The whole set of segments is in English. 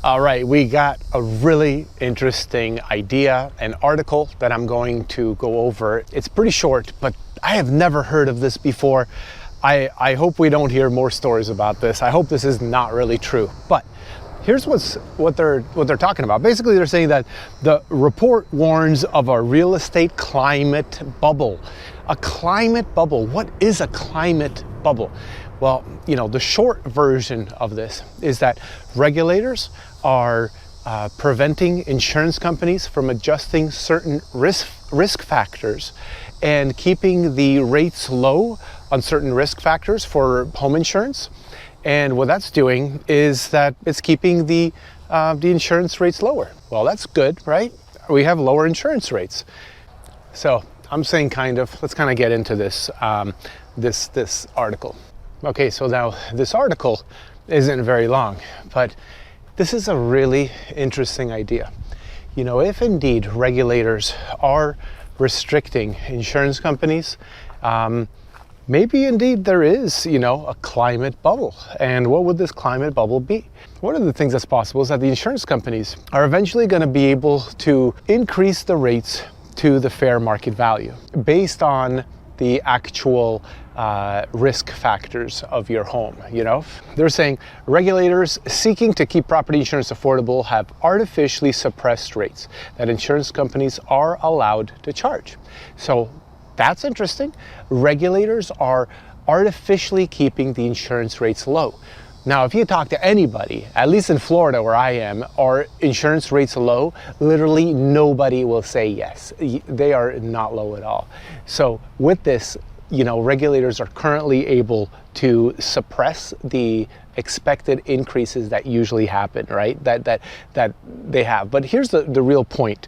All right, we got a really interesting idea, an article that I'm going to go over. It's pretty short, but I have never heard of this before. I hope we don't hear more stories about this. I hope this is not really true. But here's what they're talking about. Basically, they're saying that the report warns of a real estate climate bubble. A climate bubble. What is a climate bubble? Well, the short version of this is that regulators are preventing insurance companies from adjusting certain risk factors and keeping the rates low on certain risk factors for home insurance. And what that's doing is that it's keeping the insurance rates lower. Well, that's good, right? We have lower insurance rates. So I'm saying let's get into this this article. Okay, so now this article isn't very long, but this is a really interesting idea. If indeed regulators are restricting insurance companies, maybe indeed there is, a climate bubble. And what would this climate bubble be? One of the things that's possible is that the insurance companies are eventually going to be able to increase the rates to the fair market value based on the actual risk factors of your home. They're saying regulators seeking to keep property insurance affordable have artificially suppressed rates that insurance companies are allowed to charge. So that's interesting. Regulators are artificially keeping the insurance rates low. Now, if you talk to anybody, at least in Florida where I am, are insurance rates low? Literally nobody will say yes. They are not low at all. So with this, regulators are currently able to suppress the expected increases that usually happen, right? That they have. But here's the real point.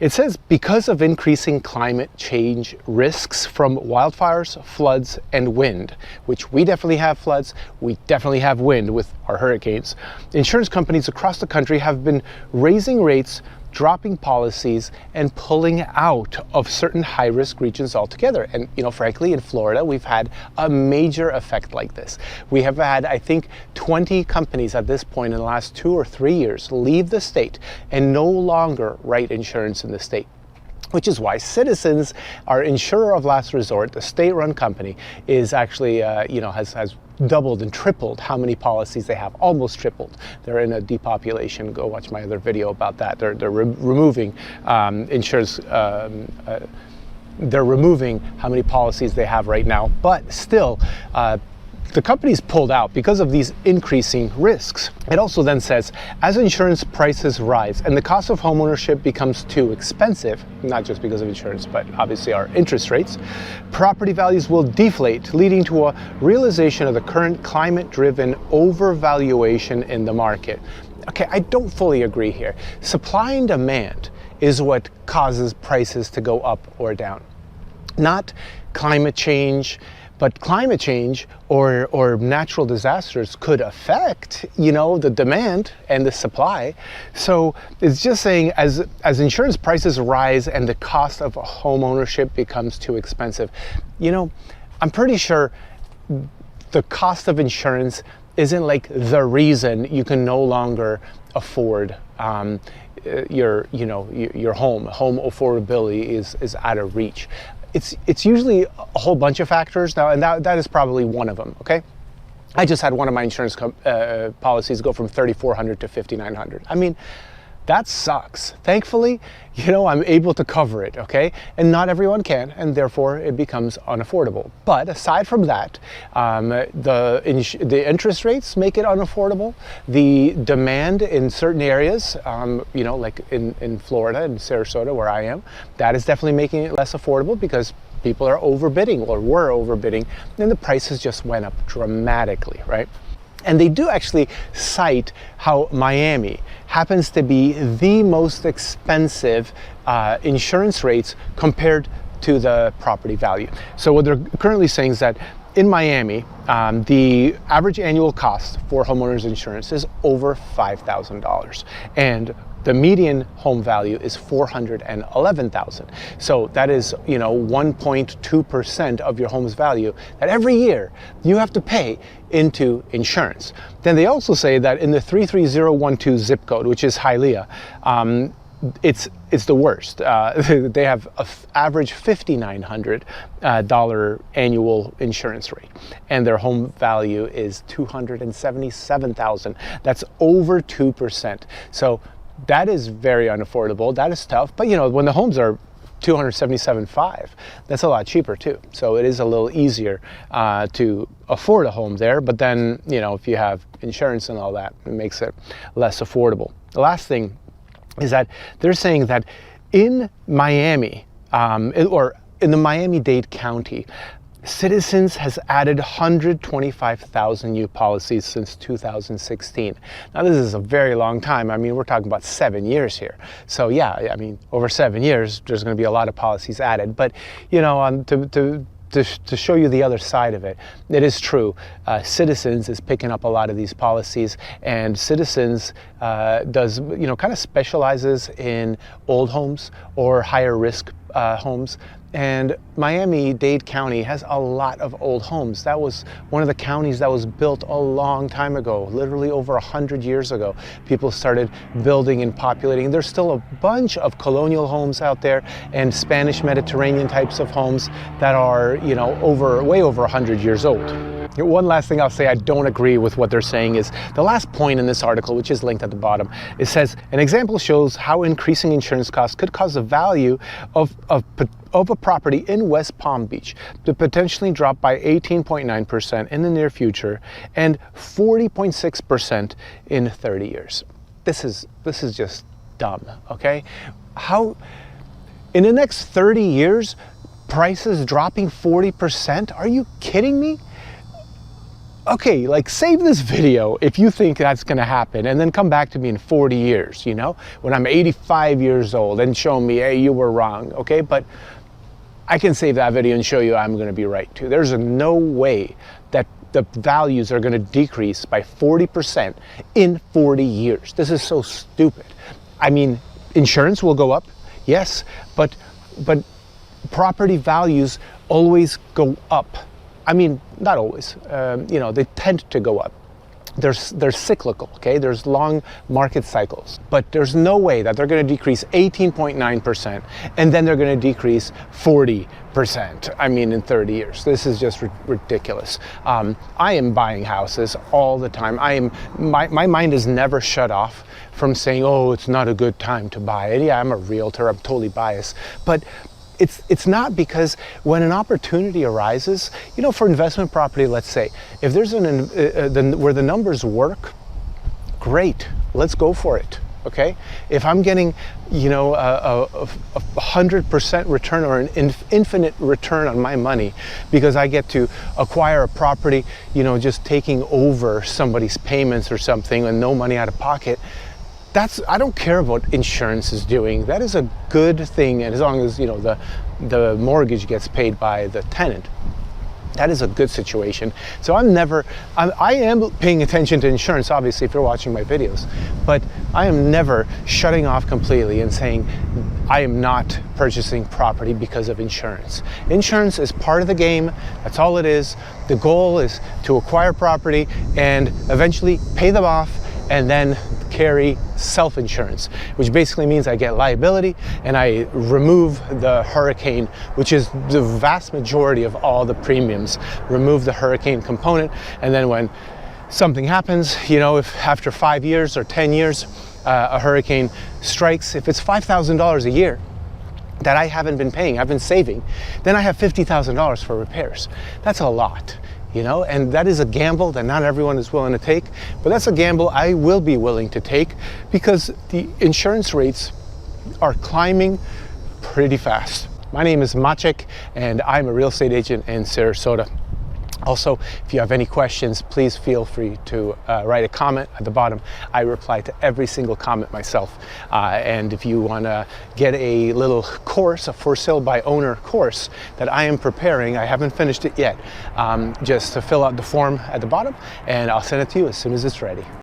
It says because of increasing climate change risks from wildfires, floods, and wind, which we definitely have floods, we definitely have wind with our hurricanes, insurance companies across the country have been raising rates, dropping policies, and pulling out of certain high-risk regions altogether. And, frankly, in Florida, we've had a major effect like this. We have had, I think, 20 companies at this point in the last 2 or 3 years leave the state and no longer write insurance in the state. Which is why Citizens, our insurer of last resort, the state-run company, is actually, has doubled and tripled how many policies they have, almost tripled. They're in a depopulation. Go watch my other video about that. They're removing insurance. They're removing how many policies they have right now, but still, the company's pulled out because of these increasing risks. It also then says, as insurance prices rise and the cost of homeownership becomes too expensive, not just because of insurance, but obviously our interest rates, property values will deflate, leading to a realization of the current climate-driven overvaluation in the market. Okay, I don't fully agree here. Supply and demand is what causes prices to go up or down, not climate change. But climate change or natural disasters could affect, the demand and the supply. So it's just saying as insurance prices rise and the cost of home ownership becomes too expensive, I'm pretty sure the cost of insurance isn't like the reason you can no longer afford your home. Home affordability is out of reach. It's usually a whole bunch of factors now, and that is probably one of them, okay? I just had one of my insurance policies go from $3,400 to $5,900. I mean, that sucks. Thankfully, I'm able to cover it, okay? And not everyone can, and therefore it becomes unaffordable. But aside from that, the interest rates make it unaffordable. The demand in certain areas, like in Florida and Sarasota where I am, that is definitely making it less affordable because people are overbidding or were overbidding, and the prices just went up dramatically, right? And they do actually cite how Miami happens to be the most expensive insurance rates compared to the property value. So what they're currently saying is that in Miami, the average annual cost for homeowners insurance is over $5,000, and the median home value is $411,000. So that is, 1.2% of your home's value that every year you have to pay into insurance. Then they also say that in the 33012 zip code, which is Hialeah, it's the worst. They have an average $5,900 annual insurance rate, and their home value is $277,000. That's over 2%. So that is very unaffordable. That is tough. But when the homes are $277,500, that's a lot cheaper too. So it is a little easier to afford a home there. But then if you have insurance and all that, it makes it less affordable. The last thing is that they're saying that in Miami, or in the Miami-Dade County, Citizens has added 125,000 new policies since 2016. Now this is a very long time. I mean, we're talking about 7 years here. So yeah, I mean, over 7 years, there's going to be a lot of policies added. But to show you the other side of it, it is true. Citizens is picking up a lot of these policies, and Citizens does, kind of specializes in old homes or higher risk homes. And Miami-Dade County has a lot of old homes. That was one of the counties that was built a long time ago, literally over 100 years ago. People started building and populating. There's still a bunch of colonial homes out there and Spanish Mediterranean types of homes that are, way over 100 years old. One last thing I'll say I don't agree with what they're saying is the last point in this article, which is linked at the bottom. It says, an example shows how increasing insurance costs could cause the value of a property in West Palm Beach to potentially drop by 18.9% in the near future and 40.6% in 30 years. This is just dumb, okay? How, in the next 30 years, prices dropping 40%? Are you kidding me? Okay, save this video if you think that's going to happen, and then come back to me in 40 years, when I'm 85 years old, and show me, hey, you were wrong, okay? But I can save that video and show you I'm going to be right too. There's no way that the values are going to decrease by 40% in 40 years. This is so stupid. I mean, insurance will go up, yes, but property values always go up. I mean, not always, they tend to go up. They're cyclical, okay? There's long market cycles, but there's no way that they're going to decrease 18.9% and then they're going to decrease 40%. I mean, in 30 years. This is just ridiculous. I am buying houses all the time. My mind is never shut off from saying, oh, it's not a good time to buy it. Yeah, I'm a realtor. I'm totally biased, but it's not, because when an opportunity arises, for investment property, let's say, if there's where the numbers work, great, let's go for it. Okay, if I'm getting, a 100% return or an infinite return on my money because I get to acquire a property, just taking over somebody's payments or something and no money out of pocket, I don't care what insurance is doing. That is a good thing, and as long as the mortgage gets paid by the tenant, that is a good situation. So I am paying attention to insurance, obviously, if you're watching my videos, but I am never shutting off completely and saying I am not purchasing property because of insurance. Insurance is part of the game. That's all it is. The goal is to acquire property and eventually pay them off, and then carry self-insurance, which basically means I get liability and I remove the hurricane, which is the vast majority of all the premiums. Remove the hurricane component, and then when something happens, if after 5 years or 10 years a hurricane strikes, if it's $5,000 a year that I haven't been paying, I've been saving, then I have $50,000 for repairs. That's a lot. And that is a gamble that not everyone is willing to take, but that's a gamble I will be willing to take because the insurance rates are climbing pretty fast. My name is Maciek, and I'm a real estate agent in Sarasota. Also, if you have any questions, please feel free to write a comment at the bottom. I reply to every single comment myself. And if you want to get a little course, a for sale by owner course that I am preparing, I haven't finished it yet, just to fill out the form at the bottom, and I'll send it to you as soon as it's ready.